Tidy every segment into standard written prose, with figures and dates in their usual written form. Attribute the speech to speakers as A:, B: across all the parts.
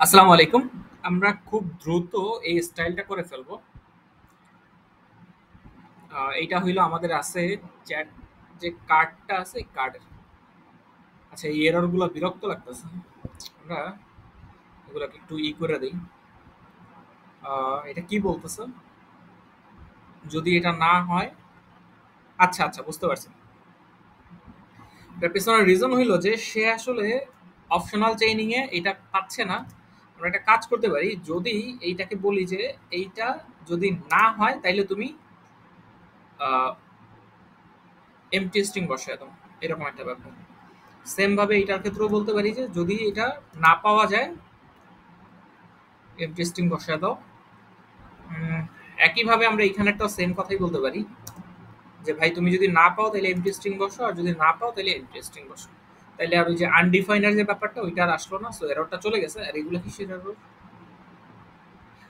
A: আসসালামু আলাইকুম। আমরা খুব দ্রুত এই স্টাইলটা করে ফেলবো। এইটা হইলো আমাদের আছে চ্যাট যে কার্ডটা আছে এই কার্ডের। আচ্ছা এই এরর গুলো বিরক্ত লাগতেছে। আমরা এগুলাকে একটু করে দিই। এটা কি বলতেছে? যদি এটা না হয়, আচ্ছা আচ্ছা বুঝতে পারছি। এটার পেছনের রিজন হইলো যে সে আসলে অপশনাল চেইনিং এ এটা পাচ্ছে না। আমরা একটা কাজ করতে পারি, যদি এইটাকে বলি যে এইটা যদি না হয় তাইলে তুমি এমটি স্ট্রিং বসায় দাও, এরকম একটা ব্যাপার। সেম ভাবে এটার ক্ষেত্রেও বলতে পারি যে যদি এটা না পাওয়া যায় এমটি স্ট্রিং বসায় দাও। উম, একইভাবে আমরা এখানেরটাও সেম কথাই বলতে পারি যে ভাই তুমি যদি না পাও তাহলে এমটি স্ট্রিং বসো, আর যদি না পাও তাহলে এমটি স্ট্রিং বসো। তাইলে আর ওই যে আনডিফাইনার যে ব্যাপারটা ওইটা আর আসলো না, সো এররটা চলে গেছে। আর এগুলো কিসের এরর?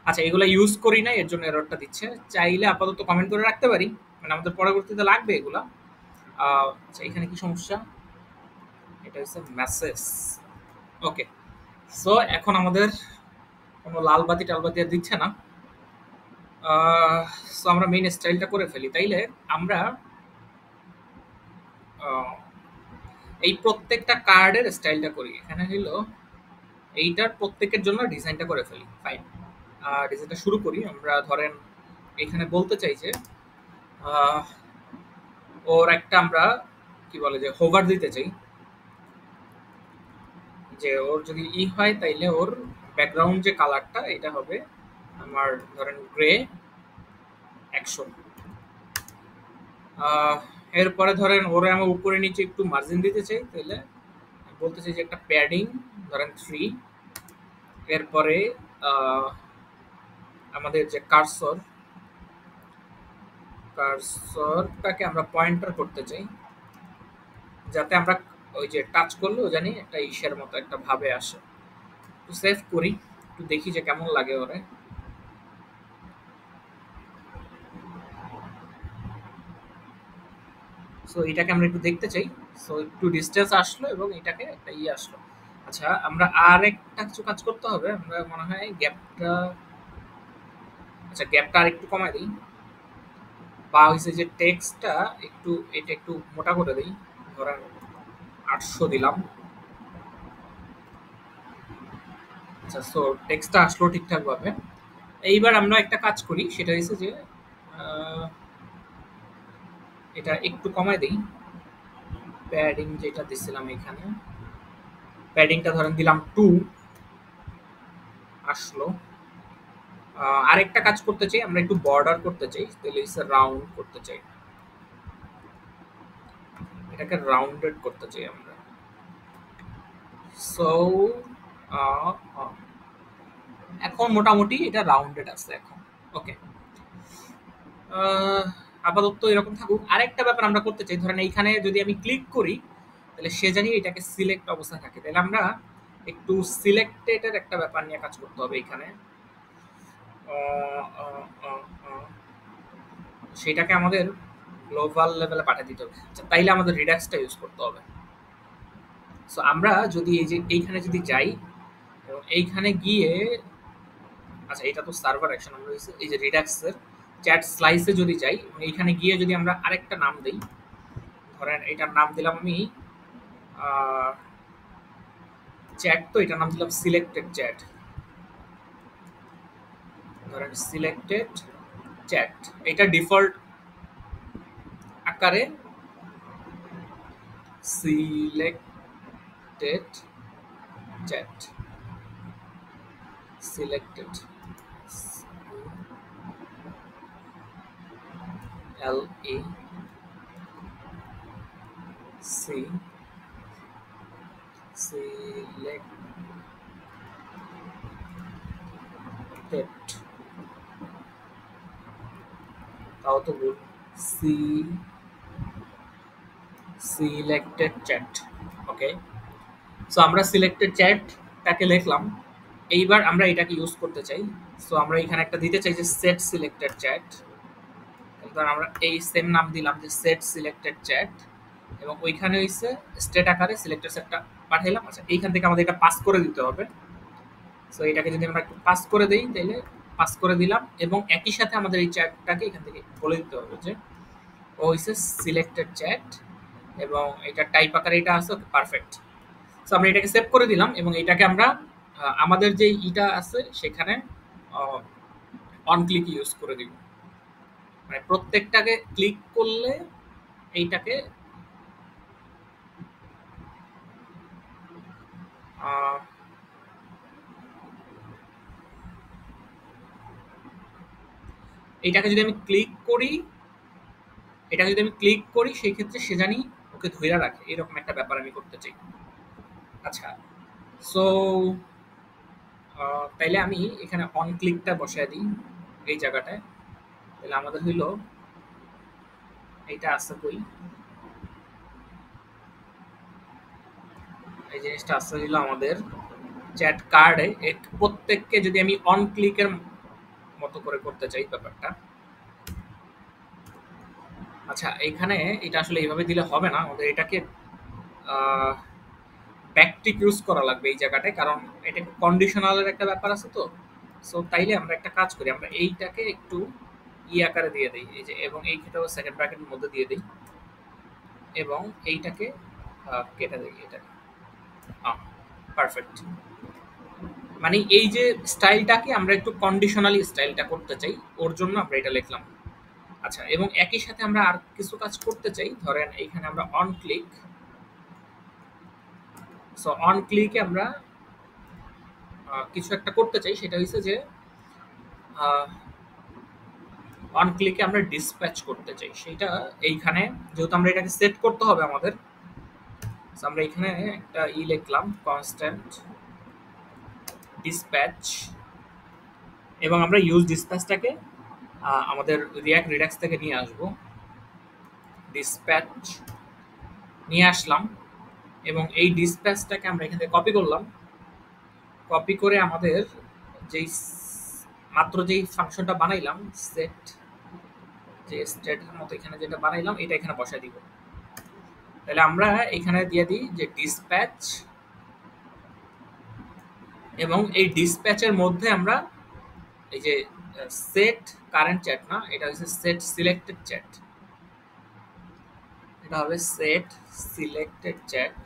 A: আচ্ছা এগুলো ইউজ করি না এর জন্য এররটা দিচ্ছে। চাইলে আপাতত কমেন্ট করে রাখতে পারি, মানে আমাদের পরবর্তীতে লাগবে এগুলা। আচ্ছা এখানে কি সমস্যা? এটা হচ্ছে মেসেজ। ওকে, সো এখন আমাদের কোনো লাল বাতি টালবাতি আর দিচ্ছে না। সো আমরা মেইন স্টাইলটা করে ফেলি তাইলে। আমরা আহ, এই প্রত্যেকটা কার্ডের স্টাইলটা করি। এখানে হইলো এইটার প্রত্যেকের জন্য ডিজাইনটা করে ফেলি। ফাইন, ডিজাইনটা শুরু করি। আমরা ধরেন এখানে বলতে চাই যে আহ, ওর একটা আমরা কি বলে যে হোভার দিতে চাই, যে ওর যদি হয় তাইলে ওর ব্যাকগ্রাউন্ড যে কালারটা এটা হবে আমার ধরেন গ্রে 100। আহ, এরপরে ধরেন ওরে আমি উপরে নিচে একটু মার্জিন দিতে চাই, তাহলে বলতে চাই যে একটা প্যাডিং ধরেন 3। এরপরে আহ, আমাদের যে কার্সরটাকে আমরা পয়েন্টার করতে চাই, যাতে আমরা ওই যে টাচ করলেও জানি একটা ইসের মতো একটা ভাবে আসে। একটু সেভ করি, একটু দেখি যে কেমন লাগে ওরে। সো এটাকে আমরা একটু দেখতে চাই। সো একটু ডিস্টেন্স আসলো এবং এটাকে একটা আসলো। আচ্ছা আমরা আর একটা কিছু কাজ করতে হবে। আমরা মনে হয় গ্যাপটা, আচ্ছা গ্যাপটা আর একটু কমাই দিই। বা হইছে যে টেক্সটটা একটু, এটা একটু মোটা করে দেই। ধরেন 800 দিলাম। আচ্ছা সো টেক্সটটা আসলো ঠিকঠাক ভাবে। এইবার আমরা একটা কাজ করি, সেটা হচ্ছে যে আহ, এটা একটু কমাই দেই। প্যাডিং যেটা দিছিলাম এখানে, প্যাডিংটা ধরেন দিলাম 2, আসলো। আরেকটা কাজ করতে চাই, আমরা একটু বর্ডার করতে চাই, তাহলে হচ্ছে রাউন্ড করতে চাই, এটাকে রাউন্ডেড করতে চাই আমরা। সো এখন মোটামুটি এটা রাউন্ডেড আছে এখন। ওকে, আপাতত এরকম থাকুক। আরেকটা ব্যাপার আমরা করতে চাই, ধরেন এইখানে যদি আমি ক্লিক করি তাহলে সে জানি এটাকে সিলেক্ট অবস্থায় থাকে, তাহলে আমরা একটু সিলেক্টেড একটা ব্যাপার নিয়ে কাজ করতে হবে এখানে। আহ, আহ, আহ, আহ, সেটাকে আমাদের গ্লোবাল লেভেলে পাঠিয়ে দিতে হবে। আচ্ছা, তাইলে আমাদের রিডাক্সটা ইউজ করতে হবে। সো আমরা যদি এই যে এইখানে যদি যাই এবং এইখানে গিয়ে, আচ্ছা এটা তো সার্ভার অ্যাকশন, আমরা এই যে রিডাক্সের চ্যাট স্লাইসে যদি যাই এবং এইখানে গিয়ে যদি আমরা আরেকটা নাম দিই, ধরেন এটার নাম দিলাম আমি চ্যাট, তো এটার নাম দিলাম সিলেক্টেড চ্যাট। ধরেন সিলেক্টেড চ্যাট, এটা ডিফল্ট আকারে সিলেক্টেড চ্যাট, সিলেক্টেড এল ই সি, সিলেক্টেড, তাও তো ভুল, সি সিলেক্টেড চ্যাট। ওকে, সো আমরা সিলেক্টেড চ্যাটটাকে লিখলাম। এইবার আমরা এটাকে ইউজ করতে চাই। সো আমরা এখানে একটা দিতে চাই যে সেট সিলেক্টেড চ্যাট। ধর আমরা এই সেম নাম দিলাম যে সেট সিলেক্টেড চ্যাট, এবং ওইখানে হইছে স্টেট আকারে সিলেক্টেড সেটটা পাঠাইলাম। আচ্ছা এইখান থেকে আমাদের এটা পাস করে দিতে হবে। সো এটাকে যদি আমরা একটু পাস করে দেই তাহলে পাস করে দিলাম, এবং একই সাথে আমাদের এই চ্যাটটাকে এখান থেকে বলে দিতে হবে যে ও হইছে সিলেক্টেড চ্যাট, এবং এটা টাইপ আকারে এটা আছে, ওকে পারফেক্ট। সো আমরা এটাকে সেভ করে দিলাম, এবং এটাকে আমরা আমাদের যে ইটা আছে সেখানে অন ক্লিক ইউজ করে দিব, মানে প্রত্যেকটাকে ক্লিক করলে এইটাকে আহ, এইটাকে যদি আমি ক্লিক করি, এটাকে যদি আমি ক্লিক করি সেই ক্ষেত্রে সে জানি ওকে ধইরা রাখে, এরকম একটা ব্যাপার আমি করতে চাই। আচ্ছা, সো তাইলে আমি এখানে অন ক্লিকটা বসায় দিই এই জায়গাটায়। তাহলে আমাদের হইল এইটা আছে কই, এই জিনিসটা আছে হইল আমাদের চ্যাট কার্ডে। প্রত্যেককে যদি আমি অন ক্লিকের মতো করে করতে চাই ব্যাপারটা। আচ্ছা, এইখানে এটা আসলে এইভাবে দিলে হবে না, আমাদের এটাকে ব্যাকটিক ইউজ করা লাগবে এই জায়গাটায়, কারণ এটা কন্ডিশনালের একটা ব্যাপার আছে তো। সো তাইলে আমরা একটা কাজ করি, আমরা এইটাকে একটু ই আকারে দিয়ে দিই, এই যে, এবং এই ক্ষেত্রে সেকেন্ড ব্র্যাকেটের মধ্যে দিয়ে দিই, এবং এইটাকে কেটে দিই, এটা পারফেক্ট। মানে এই যে স্টাইলটাকে আমরা একটু কন্ডিশনালি স্টাইলটা করতে চাই, ওর জন্য আমরা এটা লিখলাম। আচ্ছা, এবং একই সাথে আমরা আর কিছু কাজ করতে চাই, ধরেন এইখানে আমরা অন ক্লিক, সো অন ক্লিকে আমরা কিছু একটা করতে চাই, সেটা হচ্ছে যে অন ক্লিকে আমরা ডিসপ্যাচ করতে চাই, সেটা এইখানে যেহেতু আমরা এটাকে সেট করতে হবে আমাদের, so আমরা এখানে একটা ই লিখলাম কনস্ট্যান্ট ডিসপ্যাচ, এবং আমরা ইউজ ডিসপ্যাচটাকে আমাদের রিয়াক্ট রিডাক্স থেকে নিয়ে আসবো, ডিসপ্যাচ নিয়ে আসলাম, এবং এই ডিসপ্যাচটাকে আমরা এখান থেকে কপি করলাম, কপি করে আমাদের যেই মাত্র যেই ফাংশনটা বানাইলাম সেট, যে স্টেটের মতো এখানে যেটা বানাইলাম এটা এখানে বসায় দিব। তাহলে আমরা এখানে দিয়ে দিই যে ডিসপ্যাচ, এবং এই ডিসপ্যাচের মধ্যে আমরা এই যে সেট কারেন্ট চ্যাট না, এটা হচ্ছে সেট সিলেক্টেড চ্যাট, এটা হবে সেট সিলেক্টেড চ্যাট,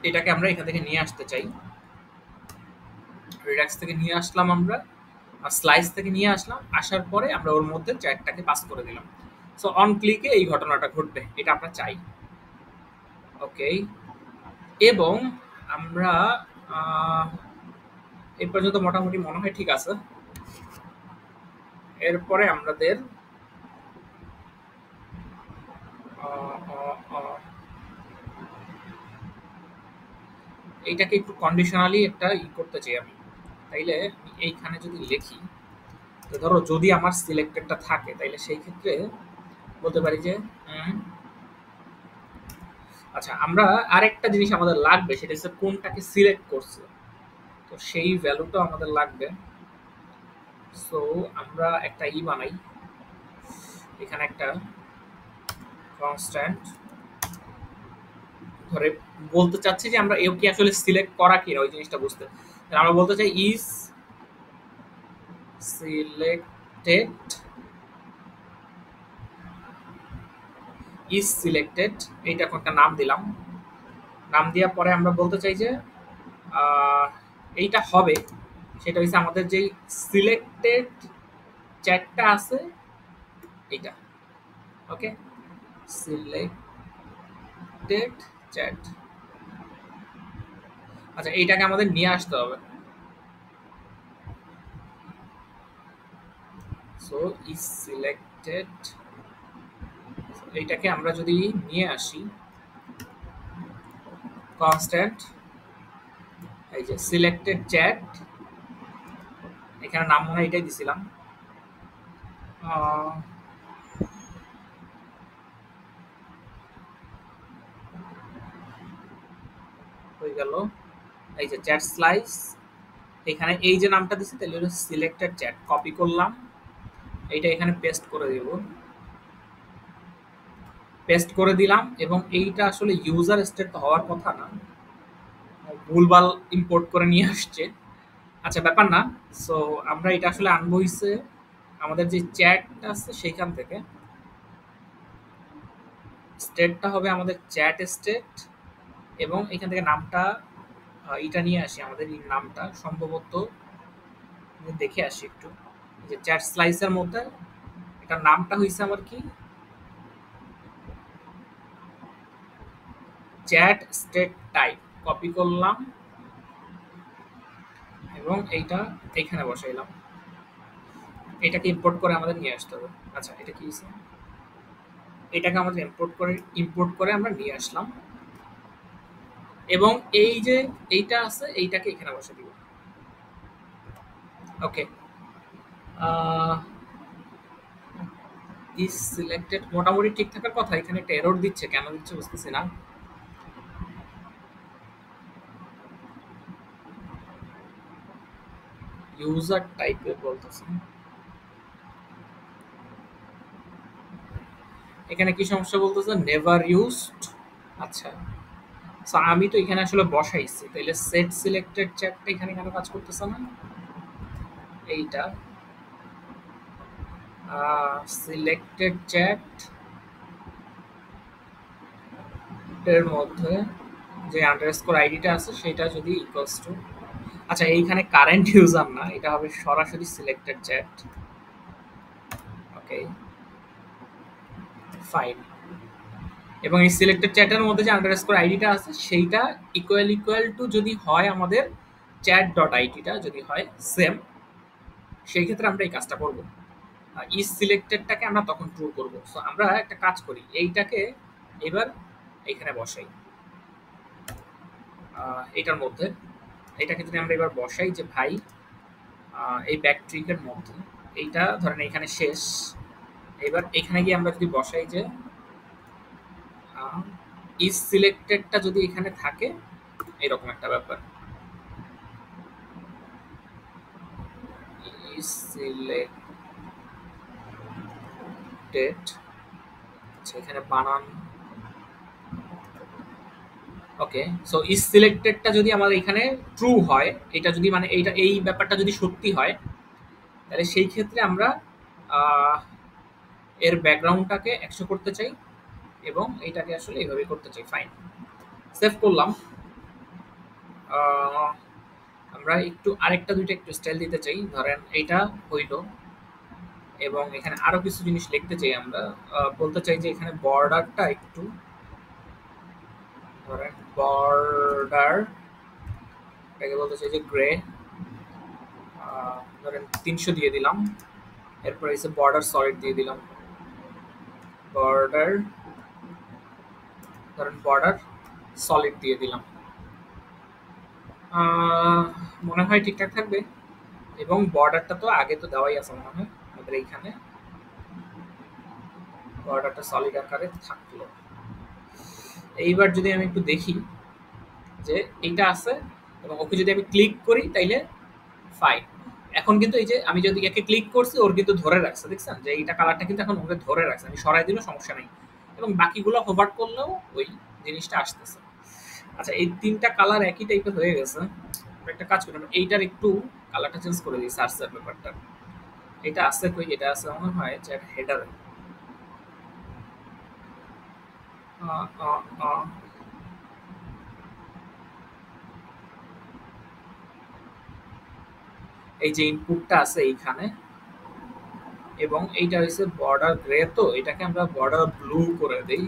A: এটাকে আমরা এখান থেকে নিয়ে আসতে চাই, রিডাক্স থেকে নিয়ে আসলাম আমরা, আর স্লাইস থেকে নিয়ে আসলাম, আসার পরে আমরা ওর মধ্যে চ্যাটটাকে পাস করে দিলাম। সো অন ক্লিকে এই ঘটনাটা ঘটবে, এটা আমরা চাই। ওকে, এবং আমরা এই পর্যন্ত মোটামুটি মনে হয় ঠিক আছে। এরপরে আমাদের এইটাকে একটু কন্ডিশনালি একটা ই করতে চাই আমি, তাইলে আমি এইখানে যদি লিখি, তো ধরো যদি আমার সিলেক্টেডটা থাকে তাইলে সেই ক্ষেত্রে বলতে পারি যে আচ্ছা, আমরা আরেকটা জিনিস আমাদের লাগবে, সেটা হচ্ছে কোনটাকে সিলেক্ট করছে, তো সেই ভ্যালুটা আমাদের লাগবে। সো আমরা একটা ই বানাই, এখানে একটা কনস্ট্যান্ট ধরে বলতে চাচ্ছি যে আমরা এও কি আসলে সিলেক্ট করা কিনা ওই জিনিসটা বুঝতে, আমরা বলতে চাই ইজ সিলেক্টেড, ইজ সিলেক্টেড, এইটা একটা নাম দিলাম, নাম দেওয়ার পরে আমরা বলতে চাই যে এইটা হবে, সেটা হচ্ছে আমাদের যেই সিলেক্টেড চ্যাটটা আছে এইটা। ওকে, সিলেক্টেড চ্যাট। আচ্ছা, এইটাকে আমাদের নিয়ে আসতে হবে, সো ইজ সিলেক্টেড, এইটাকে আমরা যদি নিয়ে আসি কনস্ট্যান্ট, এই যে সিলেক্টেড চ্যাট, এখানে নাম মনে হয় এটাই দিছিলাম, হয়ে গেল, এই যে চ্যাট স্লাইস, এখানে এই যে নামটা দিছি তাহলে হলো সিলেক্টেড চ্যাট, কপি করলাম, এইটা এখানে পেস্ট করে দেব, পেস্ট করে দিলাম, এবং এইটা আসলে ইউজার স্টেট হওয়ার কথা না, ভুলভাল ইম্পোর্ট করে নিয়ে আসছে। আচ্ছা ব্যাপার না। সো আমরা এটা আসলে আনবো হইছে আমাদের যে চ্যাটটা আছে সেইখান থেকে। স্টেটটা হবে আমাদের চ্যাট স্টেট এবং এখান থেকে নামটা এটা নিয়ে আসি আমাদের এই নামটা সম্ভবত দেখে আসি একটু যে চ্যাট স্লাইসের মধ্যে এটার নামটা হইছে আমার কি চ্যাট স্টেট টাইপ কপি করলাম এবং এইটা এখানে বসাইলাম। এটাকে ইম্পোর্ট করে আমাদের নিয়ে আসতে হবে। আচ্ছা এটা কি হইছে? এটাকে আমাদের ইম্পোর্ট করে আমরা নিয়ে আসলাম এবং এই যে এইটা আছে এইটাকে এখানে বসে দিব। ওকে, ইজ সিলেক্টেড মোটামুটি ঠিক থাকার কথা। এখানে একটা এরর দিচ্ছে, কেন দিচ্ছে বুঝতেছি না। ইউজার টাইপের বলতেছে। এখানে কি সমস্যা বলতেছে? Never used. আচ্ছা, সো আমি তো এখানে আসলে বসাইছি, তাহলে সেট সিলেক্টেড চ্যাটটা এখানে কেন কাজ করতেছে না? এইটা সিলেক্টেড চ্যাট এর মধ্যে যে আন্ডারস্কোর আইডিটা আছে সেটা যদি ইকুয়ালস টু, আচ্ছা এইখানে কারেন্ট ইউজার না, এটা হবে সরাসরি সিলেক্টেড চ্যাট। Okay fine. এবং এই সিলেক্টেড চ্যাটের মধ্যে যে আন্ডারস্কোর আইডিটা আছে সেইটা ইকুয়াল টু যদি হয় আমাদের চ্যাট ডট আইডিটা যদি হয় সেম, সেই ক্ষেত্রে আমরা এই কাজটা করব। ইজ সিলেক্টেডটাকে আমরা তখন ট্রু করব। সো আমরা একটা কাজ করি, এইটাকে এবার এখানে বসাই এটার মধ্যে। এটাকে যদি আমরা এবার বসাই যে ভাই এই ব্যাক ট্রিকের মধ্যে এইটা ধরেন এখানে শেষ, এবার এখানে গিয়ে আমরা যদি বসাই যে ইজ সিলেক্টেডটা যদি এখানে থাকে এরকম একটা ব্যাপার, ইজ সিলেক্টেড, আচ্ছা এখানে বানান। ওকে, সো ইজ সিলেক্টেডটা যদি আমাদের এখানে ট্রু হয়, এটা যদি মানে এইটা এই ব্যাপারটা যদি সত্যি হয়, তাহলে সেই ক্ষেত্রে আমরা এর ব্যাকগ্রাউন্ডটাকে 100 করতে চাই এবং এইটাকে আসলে এইভাবে করতে চাই। ফাইন, সেভ করলাম। আমরা একটু আরেকটা দুইটা একটু স্টাইল দিতে চাই, ধরেন এইটা হইল এবং এখানে আরো কিছু জিনিস লিখতে চাই আমরা। বলতে চাই যে এখানে বর্ডারটা একটু ধরেন বর্ডার এটাকে বলতে চাই যে গ্রে, ধরেন 300 দিয়ে দিলাম। এরপর এসে বর্ডার সলিড দিয়ে দিলাম, বর্ডার ধরেন বর্ডার সলিড দিয়ে দিলাম। মনে হয় ঠিকঠাক থাকবে। এবং বর্ডারটা তো আগে তো দেওয়াই আছে মনে হয় আমাদের এইখানে, বর্ডারটা সলিড আকারে থাকলো। এইবার যদি আমি একটু দেখি যে এইটা আছে এবং ওকে যদি আমি ক্লিক করি তাইলে ফাইন। এখন কিন্তু এই যে আমি যদি একে ক্লিক করছি ওর কিন্তু ধরে রাখছে, দেখছেন যে এইটা কালারটা কিন্তু এখন ওকে ধরে রাখছে, আমি সরাই দিলেও সমস্যা নেই এবং বাকিগুলো হোভার করলেও ওই জিনিসটা আসতেছে। আচ্ছা এই তিনটা কালার একই টাইপের হয়ে গেছে। আমরা একটা কাজ করি, এইটার একটু কালারটা চেঞ্জ করে দিই সার্চের ব্যাপারটা। এটা আছে কই? এটা আছে মনে হয় যে হেডারে। এই যে ইনপুটটা আছে এইখানে এবং এইটা হচ্ছে বর্ডার গ্রে, তো এটাকে আমরা বর্ডার ব্লু করে দেই,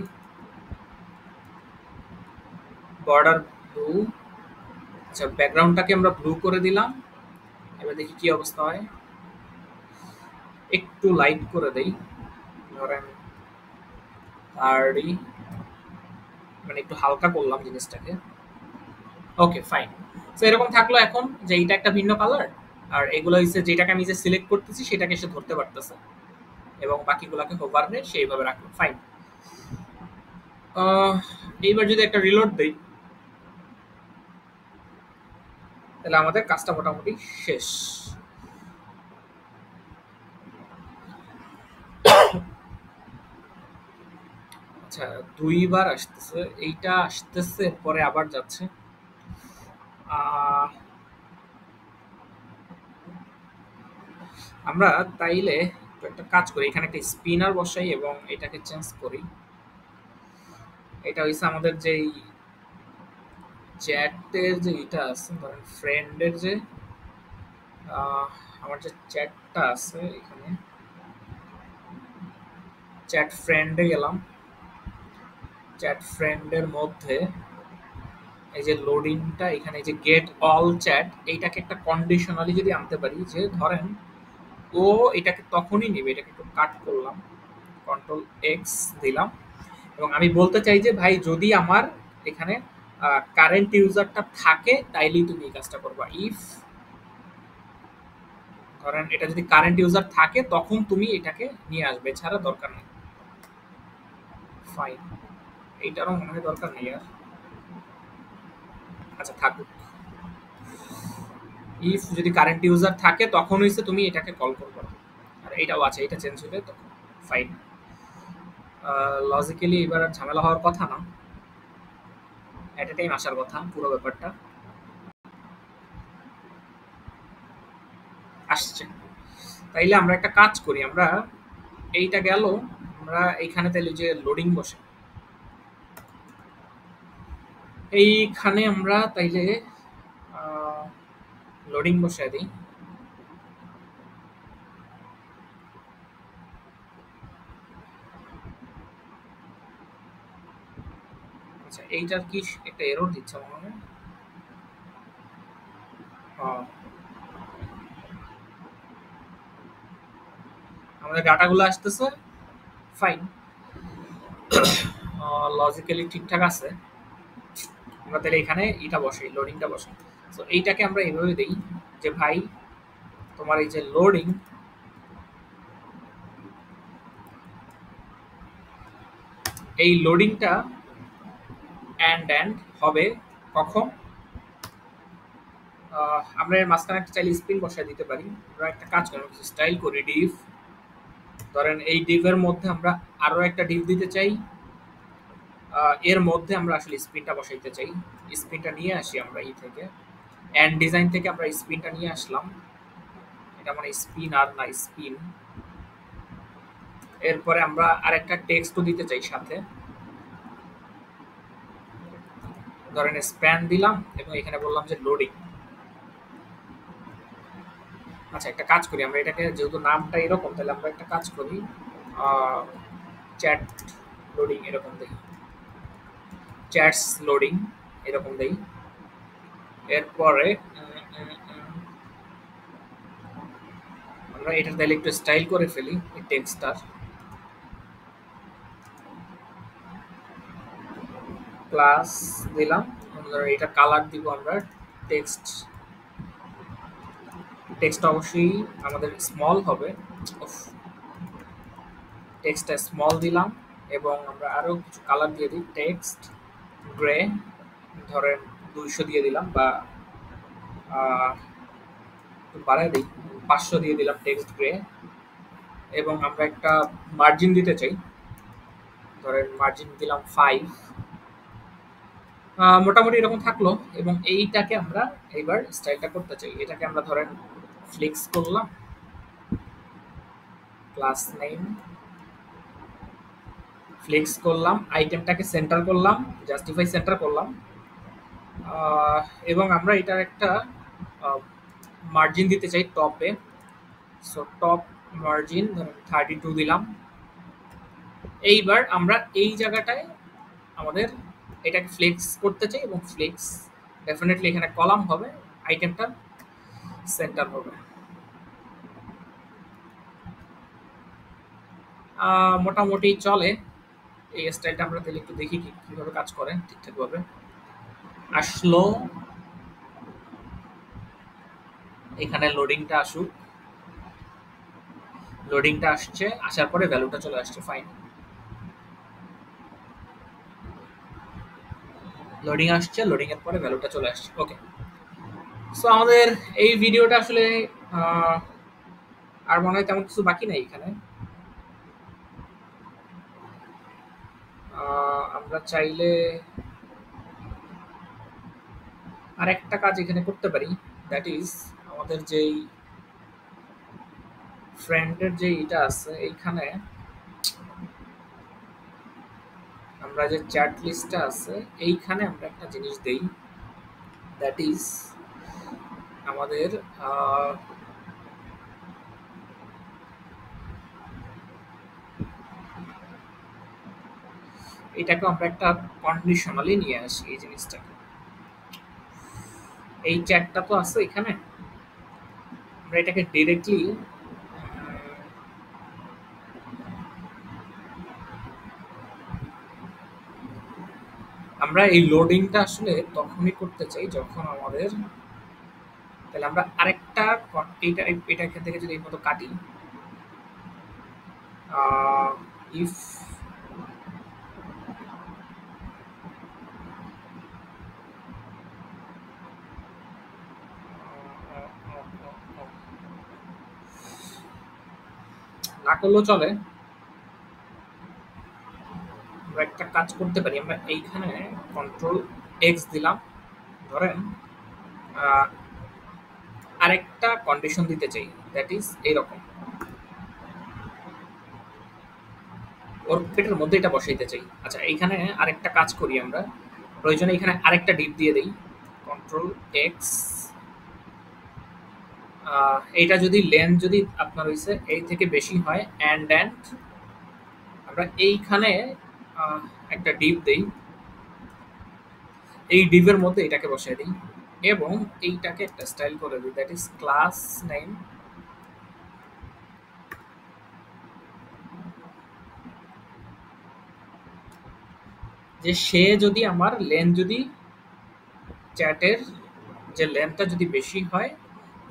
A: বর্ডার ব্লু। আচ্ছা ব্যাকগ্রাউন্ডটাকে আমরা ব্লু করে দিলাম। এবার দেখি কি অবস্থা হয়। একটু লাইট করে দেই, ধরেন 30, মানে একটু হালকা করলাম জিনিসটাকে। Okay fine. তো এরকম থাকলো এখন যে এইটা একটা ভিন্ন কালার আর এগুলো হচ্ছে যেটাকে আমি যে সিলেক্ট করতেছি সেটাকে সে ধরতে পারতেছে এবং বাকিগুলোকে হোভার নেই সেইভাবে রাখলো। ফাইন। এইবার যদি একটা রিলোড দেই তাহলে আমাদের কাজটা মোটামুটি শেষ। আচ্ছা দুইবার আসতেছে, এইটা আসতেছে পরে আবার যাচ্ছে। আহ, আমরা তাইলে একটু একটা কাজ করি, এখানে একটা স্পিনার বসাই এবং এটাকে চেঞ্জ করি। এটা হইছে আমাদের যেই চ্যাটের যে এটা আছে, ধরেন ফ্রেন্ডের যে আহ, আমার যে চ্যাটটা আছে এখানে, চ্যাট ফ্রেন্ডে গেলাম। চ্যাট ফ্রেন্ডের মধ্যে এই যে লোডিংটা, এখানে এই যে গেট অল চ্যাট, এইটাকে একটা কন্ডিশনালি যদি আনতে পারি, যে ধরেন ও এটাকে তখনই নেবে, এটাকে একটু কাট করলাম, কন্ট্রোল এক্স দিলাম, এবং আমি বলতে চাই যে ভাই যদি আমার এখানে কারেন্ট ইউজারটা থাকে তাইলেই তুমি এই কাজটা করবা। ইফ ধরেন এটা যদি কারেন্ট ইউজার থাকে তখন তুমি এটাকে নিয়ে আসবে, ছাড়া দরকার নেই। ফাইন, এইটারও মনে হয় দরকার নেই আর। আচ্ছা থাকুক, ইফ যদি কারেন্ট ইউজার থাকে তখন হইছে তুমি এটাকে কল করবে। আর এইটাও আছে, এটা চেঞ্জ হলে তখন ফাইন। লজিক্যালি এবার আর ঝামেলা হওয়ার কথা না, এট এ টাইম আসার কথা পুরো ব্যাপারটা। আসছে। তাইলে আমরা একটা কাজ করি, আমরা এইটা গেল, আমরা এইখানে তাইলে যে লোডিং বসে, এইখানে আমরা তাইলে লোডিং বসায় দিই। আচ্ছা এইটার কি একটা এরর দিচ্ছে মনে হয়। আহ, আমাদের ডাটাগুলো আসতেছে ফাইন, লজিক্যালি ঠিকঠাক আছে। আমরা তাহলে এখানে এটা বসাই, লোডিংটা বসাই। তো এইটাকে আমরা এইভাবে দিই যে ভাই তোমার এই যে লোডিং, এই লোডিংটা এন্ড হবে কখন, আমরা এর মাঝখানে একটা চাইলে স্পিন বসায় দিতে পারি। আমরা একটা কাজ করি, স্টাইল করি ডিভ, ধরেন এই ডিভের মধ্যে আমরা আরো একটা ডিভ দিতে চাই, এর মধ্যে আমরা আসলে স্পিনটা বসাইতে চাই। স্পিনটা নিয়ে আসি আমরা এই থেকে, এন্ড ডিজাইন থেকে আমরা স্পিনটা নিয়ে আসলাম, এটা মানে স্পিন আর না স্পিন। এরপরে আমরা আরেকটা টেক্সটও দিতে চাই সাথে, ধরেন স্প্যান দিলাম এবং এখানে বললাম যে লোডিং। আচ্ছা একটা কাজ করি, আমরা এটাকে যেহেতু নামটা এরকম, তাহলে আমরা একটা কাজ করি, চ্যাট লোডিং এরকম দেই, চ্যাটস লোডিং এরকম দেই। এরপরে আমরা এটা তাহলে একটু স্টাইল করে ফেলি এই টেক্সটটার, প্লাস দিলাম, এটা কালার দিব আমরা টেক্সট, টেক্সট অবশ্যই আমাদের স্মল হবে, টেক্সটটা স্মল দিলাম, এবং আমরা আরো কিছু কালার দিয়ে দিই, টেক্সট গ্রে ধরেন 200 দিয়ে দিলাম, বা একটু বাড়ায় দিই, 500 দিয়ে দিলাম টেক্সট গ্রে। এবং আমরা একটা মার্জিন দিতে চাই, ধরেন মার্জিন দিলাম 5, মোটামুটি এরকম থাকলো। এবং এইটাকে আমরা এইবার স্টাইলটা করতে চাই, এটাকে আমরা ধরেন ফ্লিক্স করলাম, ক্লাস নেম ফ্লিক্স করলাম, আইটেমটাকে সেন্টার করলাম, জাস্টিফাই সেন্টার করলাম, আহ, এবং আমরা এটার একটা মার্জিন দিতে চাই টপে। সো টপ মার্জিন ধরেন 32 দিলাম। এইবার আমরা এই জায়গাটায় আমাদের এটাকে ফ্লেক্স করতে চাই, এবং ফ্লেক্স ডেফিনেটলি এখানে কলাম হবে, আইটেমটা সেন্টার হবে। মোটামুটি চলে এই স্টাইলটা। আমরা তাহলে একটু দেখি কিভাবে কাজ করে ঠিকঠাকভাবে। আসলো, এখানে লোডিংটা আসুক, লোডিংটা আসছে, আসার পরে ভ্যালুটা চলে আসছে ফাইন। লোডিং আসছে, লোডিং এর পরে ভ্যালুটা চলে আসছে, ওকে। সো আমাদের এই ভিডিওটা আসলে আহ, আর মনে হয় তেমন কিছু বাকি নাই এখানে। আমরা চাইলে আরেকটা কাজ এখানে করতে পারি, দ্যাট ইজ আমাদের যেই ফ্রেন্ডের যে এটা আছে এইখানে আমরা যে চ্যাট লিস্টটা আছে এইখানে আমরা একটা জিনিস দেই, দ্যাট ইজ আমাদের এটাকে আমরা একটা কন্ডিশনালি নিয়ে আসি এই জিনিসটাকে। এই চ্যাটটা তো আছে এখানে, আমরা এটাকে ডিরেক্টলি আমরা এই লোডিংটা আসলে তখনই করতে চাই যখন আমাদের, তাহলে আমরা আরেকটা এইটা এটা এখান থেকে যদি এই মতো কাটি, ইফ না করলেও চলে, আমরা একটা কাজ করতে পারি, আমরা এইখানে কন্ট্রোল এক্স দিলাম, ধরেন আরেকটা কন্ডিশন দিতে চাই, দ্যাট ইজ এইরকম, ওর পেটের মধ্যে এটা বসাইতে চাই। আচ্ছা এইখানে আরেকটা কাজ করি আমরা, প্রয়োজনে এখানে আরেকটা ডিপ দিয়ে দিই, কন্ট্রোল এক্স, এইটা যদি লেন্থ যদি আপনার হইছে এই থেকে বেশি হয় অ্যান্ড আমরা এইখানে একটা ডিপ দেই, এই ডিপের মধ্যে এটাকে বসাই দিই এবং এইটাকে একটা স্টাইল করে দিই, দ্যাট ইজ ক্লাস নেম, যে সে যদি আমার লেন্থ যদি চ্যাটের যে লেন্থটা যদি বেশি হয়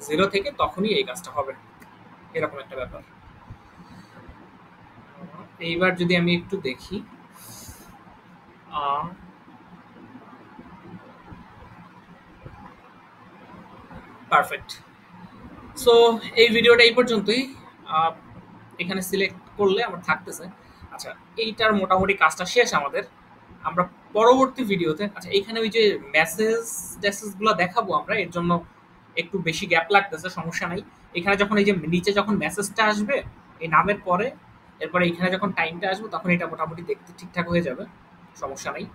A: 0 থেকে তখনই এই কাজটা হবে, এরকম একটা ব্যাপার। এইবার যদি আমি একটু দেখি, পারফেক্ট। সো এই ভিডিওটা এই পর্যন্তই, আহ, এখানে সিলেক্ট করলে আমার থাকতেছে। আচ্ছা এইটার মোটামুটি কাজটা শেষ আমাদের, আমরা পরবর্তী ভিডিওতে, আচ্ছা এইখানে ওই যে মেসেজগুলো দেখাবো আমরা, এর জন্য একটু বেশি গ্যাপ লাগতেছে, সমস্যা নাই। এখানে যখন এই যে নিচে যখন মেসেজটা আসবে এই নামের পরে, এরপরে এখানে যখন টাইমটা আসবে তখন এটা মোটামুটি দেখতে ঠিকঠাক হয়ে যাবে, সমস্যা নাই।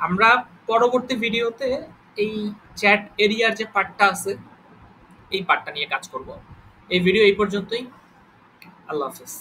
A: আমরা পরবর্তী ভিডিওতে এই চ্যাট এরিয়ার যে পার্টটা আছে এই পার্টটা নিয়ে কাজ করব। এই ভিডিও এই পর্যন্তই, আল্লাহ হাফেজ।